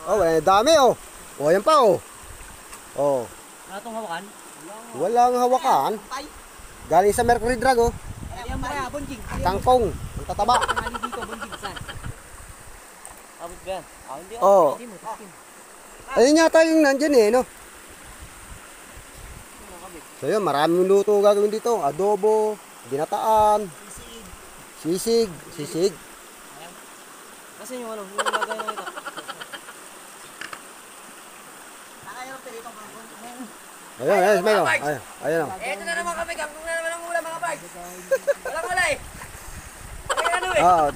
Oh, dami oh. Oh, yan pa oh. Oh. Wala itong hawakan? Walang hawakan. Galing sa Mercury Drag oh. Ayan mo kaya, bonjing. Kangkong. Ang tataba. Kanali dito, bonjing. Saan? Abot ba yan? Hindi. Oh. Ayun yata yung nandyan eh, no? So yun, maraming luto gagawin dito. Adobo, ginataan, sisig. Kasi yung ano, yung lagay na ito. Ayun, may oh. Ayun oh. Ito na naman kami, kangkong na naman ang ulam mga parts. Walang wala eh. Ano eh? Oo.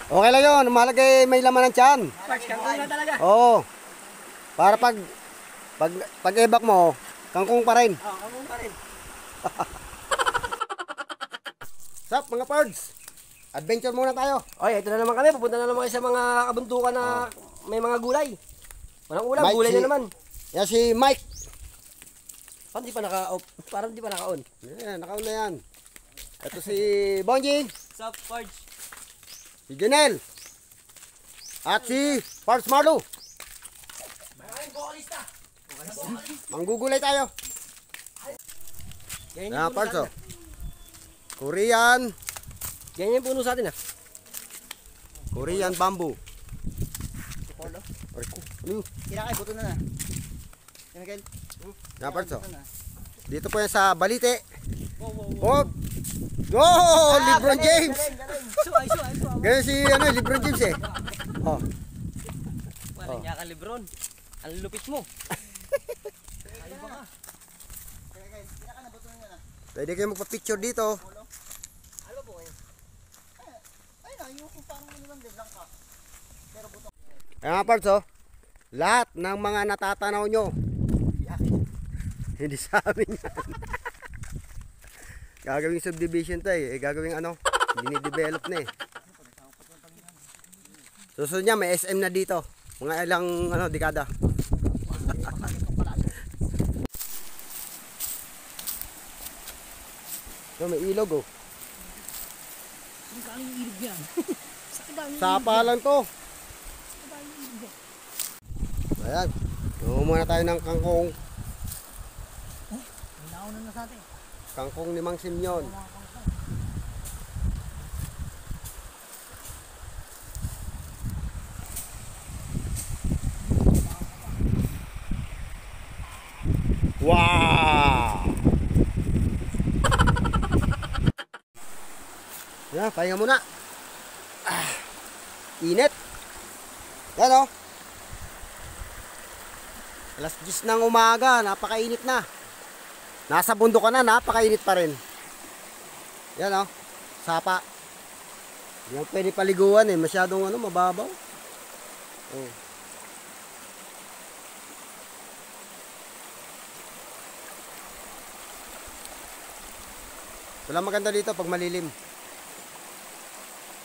Okay lang yun. Malagay may laman ng tiyan. Parts, kangkong na talaga. Oo. Para pag ebak mo, kangkong pa rin. Oo, kangkong pa rin. Sup mga pards? Adventure muna tayo. Oy, ito na naman kami. Pupunta na naman kayo sa mga kabuntukan na may mga gulay. Walang ulam, Mike, gulay na naman. Yan si Mike. Parang di pa naka-off. Parang di pa naka-on. Yan, nakaon na yan. Ito si Bonjing. Sup, Pards? Si Janelle. At si Pards Marlo. Manggugulay tayo. Yan, Pards oh. Korean. Ganyan yung puno sa atin ah. Korean bamboo. Ano? Kinakay, buto na na. Kinakay. Yan, Pards oh. Dito po yan sa Balite. Wow. Go! LeBron James! Suay. Ganyan si LeBron James eh. Oh. Walang niya ka, Lebron. Ang lupit mo. Pwede kayo magpa-picture dito. Ano po kayo? Ayan mga parts oh. Lahat ng mga natatanaw nyo. Hindi sa amin yan. Gagawing subdivision to eh. Gagawing ano, dinidevelop na eh. Susunod niya may SM na dito. Mga ilang dekada. So, may ilog oh. Ang ilog yan. Sapa lang to. Ayan. Muna tayo ng kangkong. Nauna na sa atin. Kangkong ni Mang Simyon. Wow! Yan, pahinga muna. Init. Yan o. Alas 10 ng umaga, napakainit na. Nasa bundok ka na, napakainit pa rin. Yan o, sapa. Yan pwede paliguan eh, masyadong mababaw. Oh. Wala maganda dito pag malilim.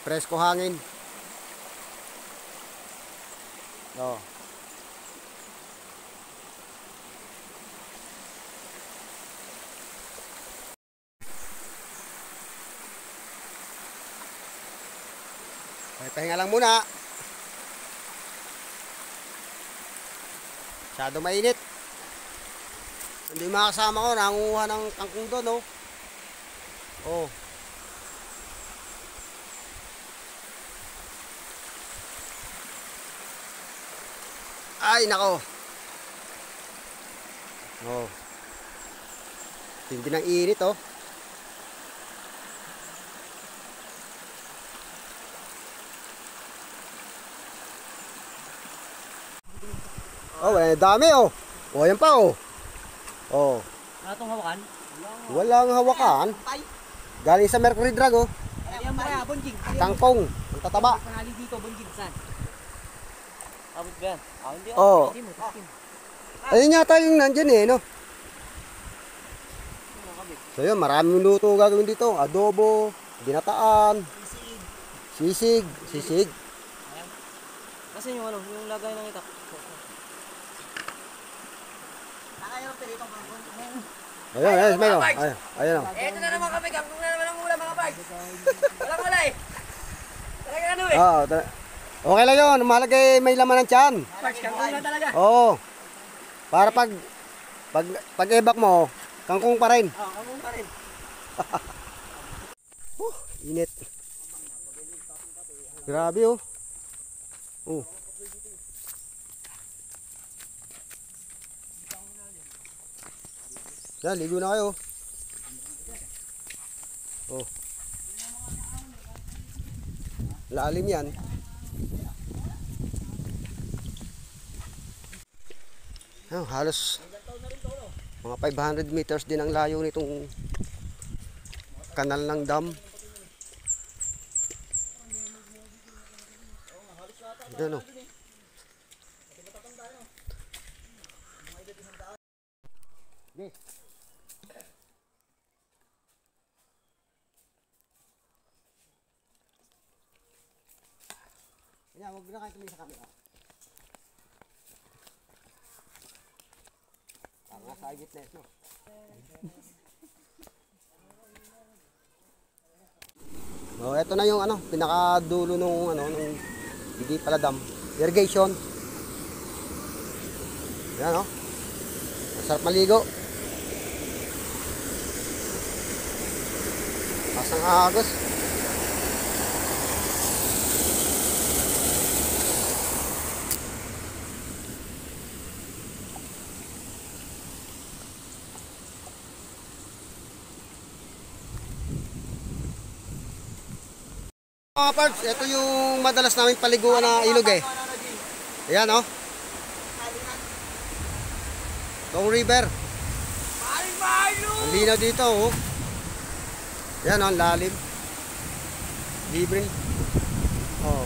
Presko hangin. Oh. Pahinga lang muna. Masyado mainit. Hindi makasama ko, nangunguha ng kangkong doon, oh. Oh. Ay, nako. Oh. Tindi ng init, oh. Oh, dami oh. Oh, yan pa oh. Oh. Wala itong hawakan? Walang hawakan. Galing sa Mercury Drag oh. Ayan mo kaya, bonjing. Kangkong. Ang tataba. Kanali dito, bonjing. Saan? Abot ba yan? Hindi. Oh. Ayun yata yung nandyan eh, no? So yun, maraming luto gagawin dito. Adobo, ginataan, sisig. Kasi yung ano, yung lagay ng itak. Ayun, may oh. Ayun oh. Ito na naman kami, kangkong na naman ang ulam mga parts. Walang wala eh. Talaga ano eh. Oo, Okay lang yun. Mahalaga may laman ng tiyan. Parks, kangkong na talaga. Oo. Para pag ebak mo, kangkong pa rin. Oo, kangkong pa rin. Init. Grabe oh. Oh. Yan, ligo na kayo. Oh. Lalim yan. Oh, halos mga 500 meters din ang layo nitong kanal ng dam. Yan oh. Okay. Yan, huwag na kayo tumingin sa camera. Tama sa gitna no. Oh, eto na yung ano, pinakadulo nung ano, nung hindi pala dam. Irrigation. Yan oh. Masarap maligo. Pasang agos. Mga parts, ito yung madalas namin paliguan na ilog eh. Ayan oh. Tong river. Ang linaw dito oh. Ayan oh, ang lalim. Libre. Oh.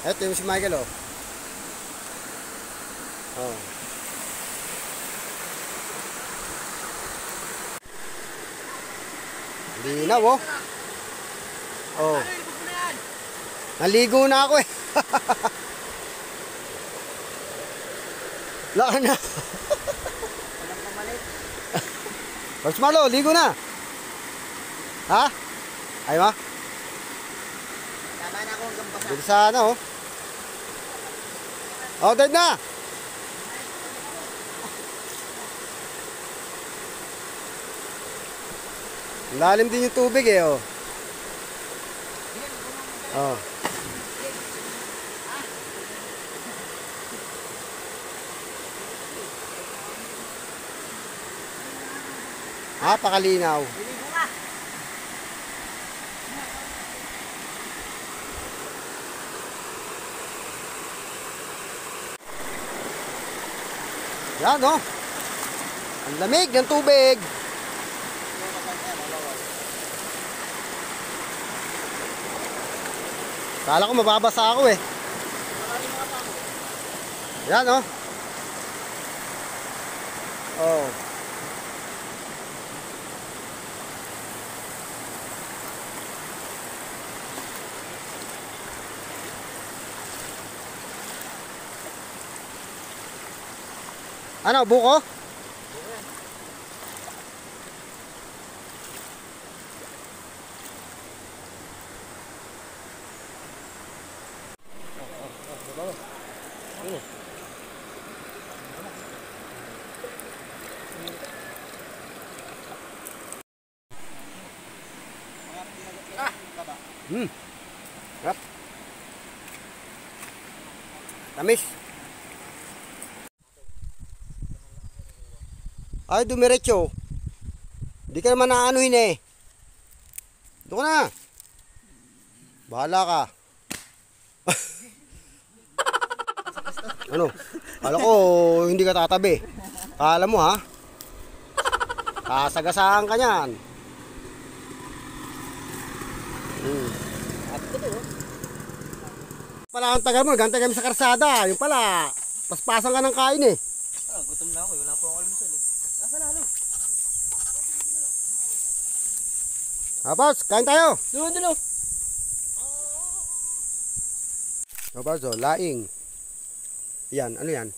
Ito yung si Michael oh. Oh. Linaw oh. Oh. Naligo na ako eh. Laka na. Pops Marlo, ligo na. Ha? Ay ma? Tama na ako hanggang basa. Dito sa ano oh. Oh, dive na. Lalim din yung tubig eh oh. Oh. Napakalinaw. Yan oh. Ang lamig ng tubig. Kala ko mababasa ako eh. Yan oh. Oh. Ano, buko? Rap. Tamis. Ay, dumiretso. Hindi ka naman naanuhin eh. Doon ka na. Bahala ka. Ano? Kala ko hindi ka tatabi. Kala mo ha? Kasagasaan ka niyan. Pala ang tagal mo, gantay kami sa karsada. Yung pala, paspasan ka ng kain eh. Ah, gutom na ako. Wala po akong almusal eh. Nasaan na, ano? Tapos, kain tayo. Dulo. Tapos, oh, laing. Yan, ano yan?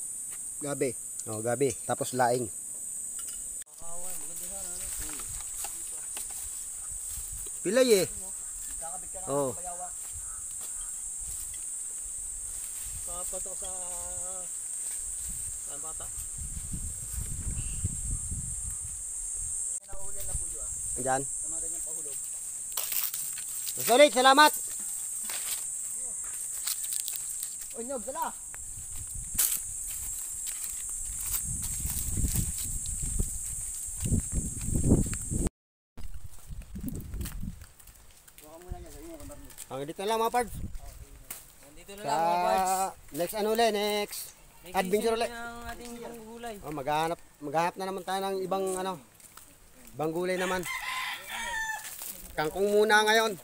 Gabi. Oh, gabi. Tapos laing. Pilay eh. Oh. Pato sa... Saan bata? Naulan na buyo ah. Andyan. Sa mga ganyang pahulog. Sulit, salamat. Uy, Nyog, dala! Ang dito na lang mga pards. Nandito na Sa lang mga parts. next ano ulit, next adventure ulit. Ang ating panggulay. Oh, maghahanap na naman tayo ng ibang ano, ibang gulay naman. Kangkong muna ngayon.